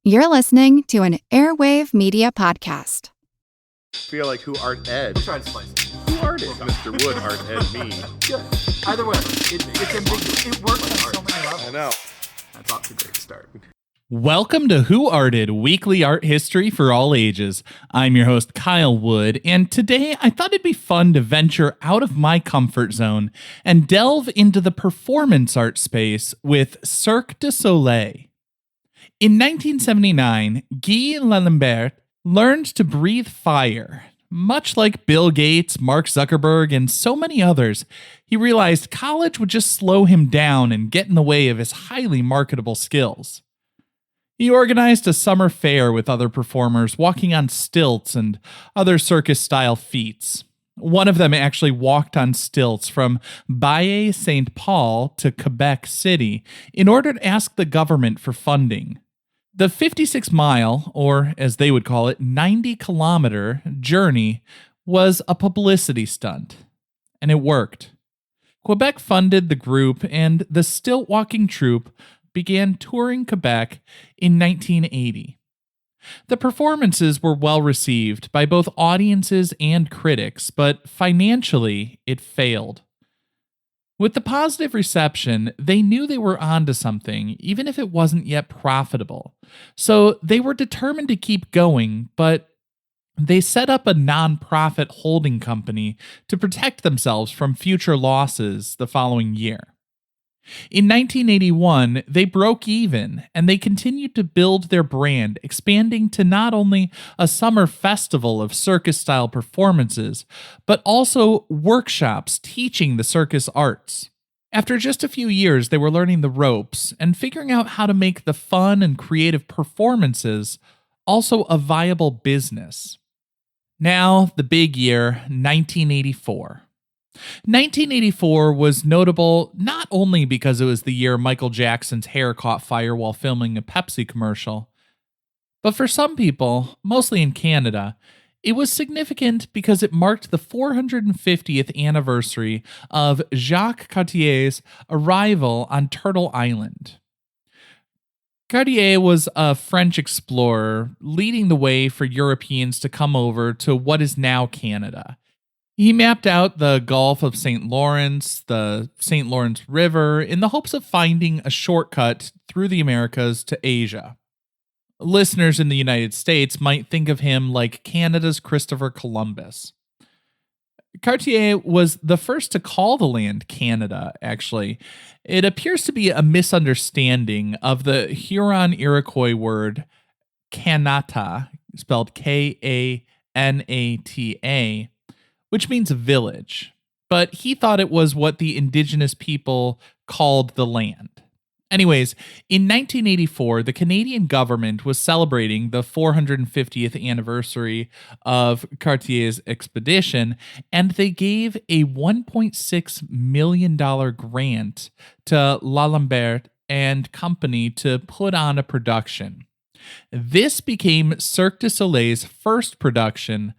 You're listening to an Airwave Media Podcast. Feel like who Art Ed? We'll try to spice it. Who Art Ed? Mr. Wood, Art Ed, me. Good. Either way, it's ambiguous. It works on so many levels. I know. That's off to a great start. Welcome to Who Arted, weekly art history for all ages. I'm your host, Kyle Wood, and today I thought it'd be fun to venture out of my comfort zone and delve into the performance art space with Cirque du Soleil. In 1979, Guy Lambert learned to breathe fire. Much like Bill Gates, Mark Zuckerberg, and so many others, he realized college would just slow him down and get in the way of his highly marketable skills. He organized a summer fair with other performers walking on stilts and other circus-style feats. One of them actually walked on stilts from Baie St. Paul to Quebec City in order to ask the government for funding. The 56-mile, or as they would call it, 90-kilometer journey was a publicity stunt, and it worked. Quebec funded the group, and the stilt-walking troupe began touring Quebec in 1980. The performances were well received by both audiences and critics, but financially, it failed. With the positive reception, they knew they were onto something, even if it wasn't yet profitable. So they were determined to keep going, but they set up a non-profit holding company to protect themselves from future losses the following year. In 1981, they broke even, and they continued to build their brand, expanding to not only a summer festival of circus-style performances, but also workshops teaching the circus arts. After just a few years, they were learning the ropes and figuring out how to make the fun and creative performances also a viable business. Now, the big year, 1984. 1984 was notable not only because it was the year Michael Jackson's hair caught fire while filming a Pepsi commercial, but for some people, mostly in Canada, it was significant because it marked the 450th anniversary of Jacques Cartier's arrival on Turtle Island. Cartier was a French explorer leading the way for Europeans to come over to what is now Canada. He mapped out the Gulf of St. Lawrence, the St. Lawrence River, in the hopes of finding a shortcut through the Americas to Asia. Listeners in the United States might think of him like Canada's Christopher Columbus. Cartier was the first to call the land Canada, actually. It appears to be a misunderstanding of the Huron-Iroquois word Kanata, spelled Kanata, which means village, but he thought it was what the indigenous people called the land. Anyways, in 1984, the Canadian government was celebrating the 450th anniversary of Cartier's expedition, and they gave a $1.6 million grant to L'Alembert and company to put on a production. This became Cirque du Soleil's first production,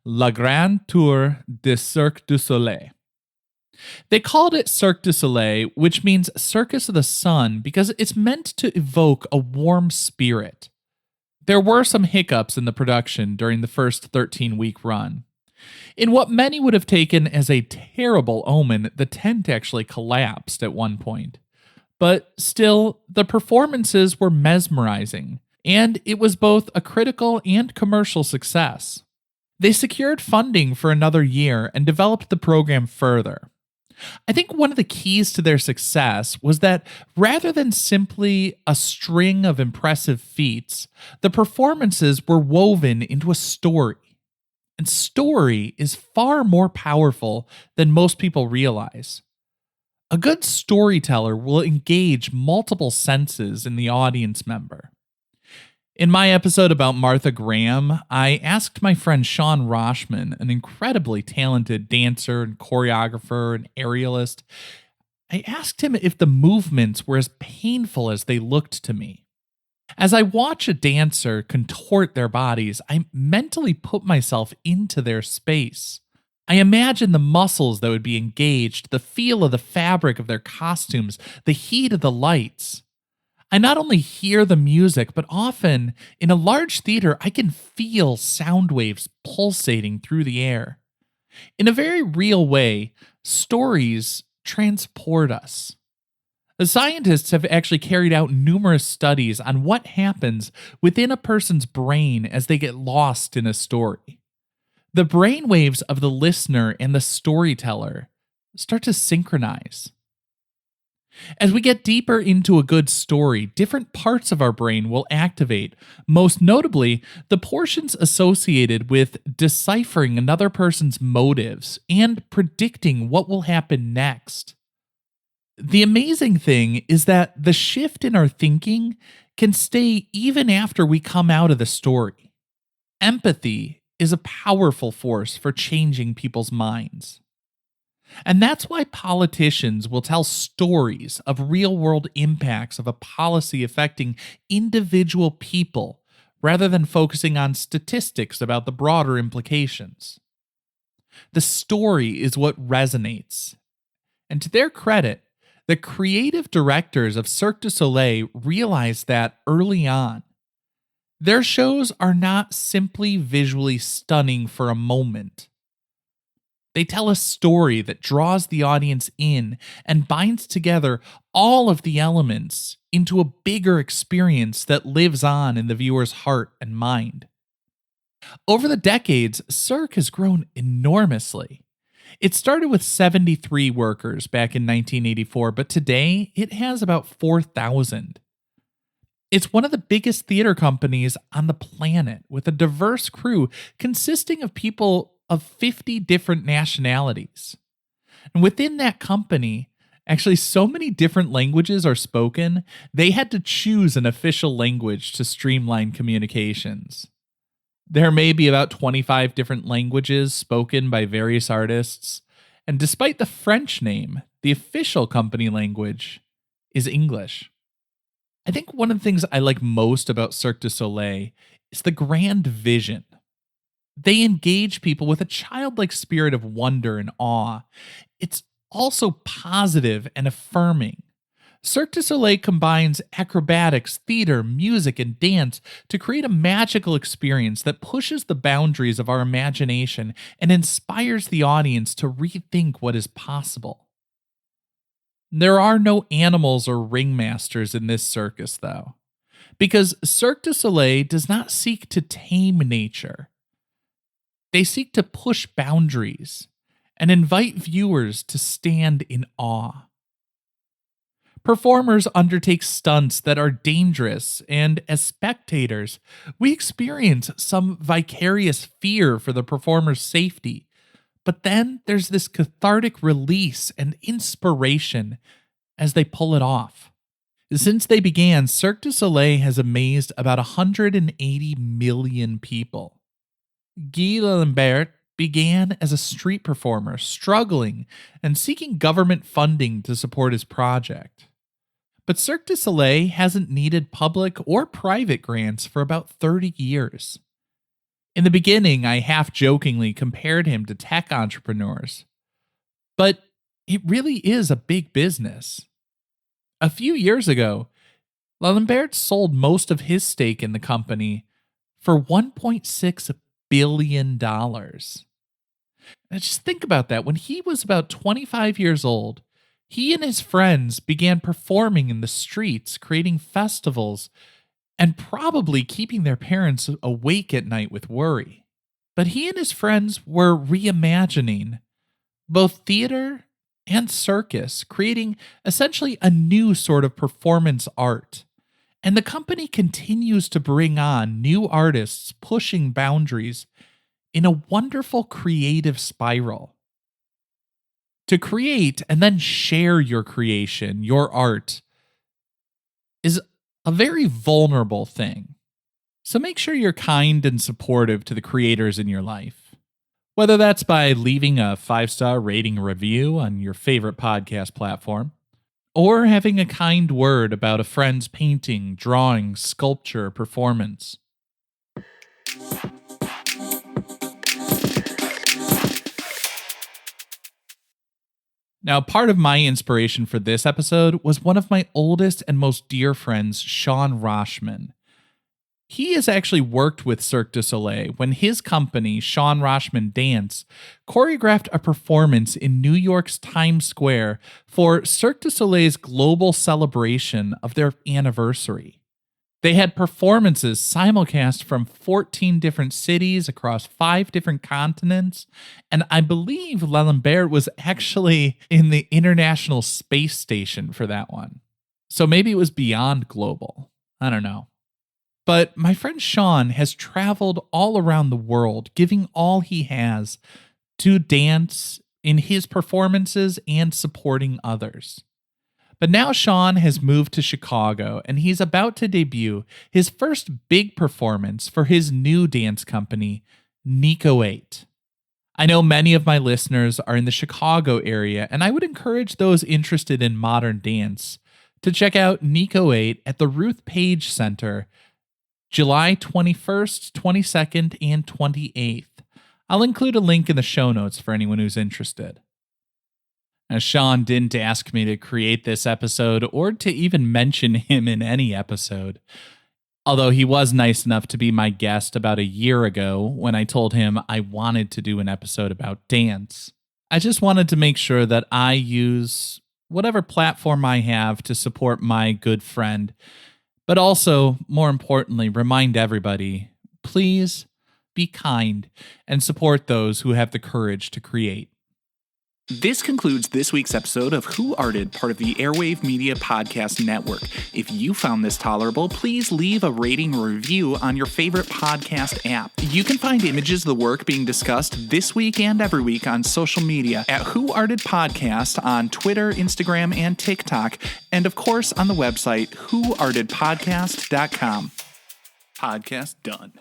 La Grande Tour de Cirque du Soleil. They called it Cirque du Soleil, which means Circus of the Sun, because it's meant to evoke a warm spirit. There were some hiccups in the production during the first 13-week run. In what many would have taken as a terrible omen, the tent actually collapsed at one point. But still, the performances were mesmerizing, and it was both a critical and commercial success. They secured funding for another year and developed the program further. I think one of the keys to their success was that rather than simply a string of impressive feats, the performances were woven into a story. And story is far more powerful than most people realize. A good storyteller will engage multiple senses in the audience member. In my episode about Martha Graham, I asked my friend Sean Roshman, an incredibly talented dancer and choreographer and aerialist, I asked him if the movements were as painful as they looked to me. As I watch a dancer contort their bodies, I mentally put myself into their space. I imagine the muscles that would be engaged, the feel of the fabric of their costumes, the heat of the lights. I not only hear the music, but often in a large theater, I can feel sound waves pulsating through the air. In a very real way, stories transport us. The scientists have actually carried out numerous studies on what happens within a person's brain as they get lost in a story. The brain waves of the listener and the storyteller start to synchronize. As we get deeper into a good story, different parts of our brain will activate, most notably, the portions associated with deciphering another person's motives and predicting what will happen next. The amazing thing is that the shift in our thinking can stay even after we come out of the story. Empathy is a powerful force for changing people's minds. And that's why politicians will tell stories of real world impacts of a policy affecting individual people rather than focusing on statistics about the broader implications. The story is what resonates. And to their credit, the creative directors of Cirque du Soleil realized that early on. Their shows are not simply visually stunning for a moment. They tell a story that draws the audience in and binds together all of the elements into a bigger experience that lives on in the viewer's heart and mind. Over the decades, Cirque has grown enormously. It started with 73 workers back in 1984, but today it has about 4,000. It's one of the biggest theater companies on the planet, with a diverse crew consisting of people of 50 different nationalities. And within that company, actually, so many different languages are spoken, they had to choose an official language to streamline communications. There may be about 25 different languages spoken by various artists, and despite the French name, the official company language is English. I think one of the things I like most about Cirque du Soleil is the grand vision. They engage people with a childlike spirit of wonder and awe. It's also positive and affirming. Cirque du Soleil combines acrobatics, theater, music, and dance to create a magical experience that pushes the boundaries of our imagination and inspires the audience to rethink what is possible. There are no animals or ringmasters in this circus, though, because Cirque du Soleil does not seek to tame nature. They seek to push boundaries and invite viewers to stand in awe. Performers undertake stunts that are dangerous, and as spectators, we experience some vicarious fear for the performer's safety. But then there's this cathartic release and inspiration as they pull it off. Since they began, Cirque du Soleil has amazed about 180 million people. Guy Lambert began as a street performer, struggling and seeking government funding to support his project. But Cirque du Soleil hasn't needed public or private grants for about 30 years. In the beginning, I half-jokingly compared him to tech entrepreneurs. But it really is a big business. A few years ago, Lambert sold most of his stake in the company for $1.6 billion. Now just think about that. When he was about 25 years old, he and his friends began performing in the streets, creating festivals, and probably keeping their parents awake at night with worry. But he and his friends were reimagining both theater and circus, creating essentially a new sort of performance art. And the company continues to bring on new artists, pushing boundaries in a wonderful creative spiral. To create and then share your creation, your art, is a very vulnerable thing. So make sure you're kind and supportive to the creators in your life. Whether that's by leaving a 5-star rating review on your favorite podcast platform, or having a kind word about a friend's painting, drawing, sculpture, performance. Now, part of my inspiration for this episode was one of my oldest and most dear friends, Sean Roshman. He has actually worked with Cirque du Soleil when his company, Sean Roshman Dance, choreographed a performance in New York's Times Square for Cirque du Soleil's global celebration of their anniversary. They had performances simulcast from 14 different cities across 5 different continents, and I believe L'Alembert was actually in the International Space Station for that one. So maybe it was beyond global. I don't know. But my friend Sean has traveled all around the world, giving all he has to dance in his performances and supporting others. But now Sean has moved to Chicago and he's about to debut his first big performance for his new dance company, Nico 8. I know many of my listeners are in the Chicago area, and I would encourage those interested in modern dance to check out Nico 8 at the Ruth Page Center, July 21st, 22nd, and 28th. I'll include a link in the show notes for anyone who's interested. Now, Sean didn't ask me to create this episode or to even mention him in any episode, although he was nice enough to be my guest about a year ago when I told him I wanted to do an episode about dance. I just wanted to make sure that I use whatever platform I have to support my good friend, but also, more importantly, remind everybody, please be kind and support those who have the courage to create. This concludes this week's episode of Who Arted, part of the Airwave Media Podcast Network. If you found this tolerable, please leave a rating or review on your favorite podcast app. You can find images of the work being discussed this week and every week on social media at Who Arted Podcast on Twitter, Instagram, and TikTok, and of course on the website whoartedpodcast.com. Podcast done.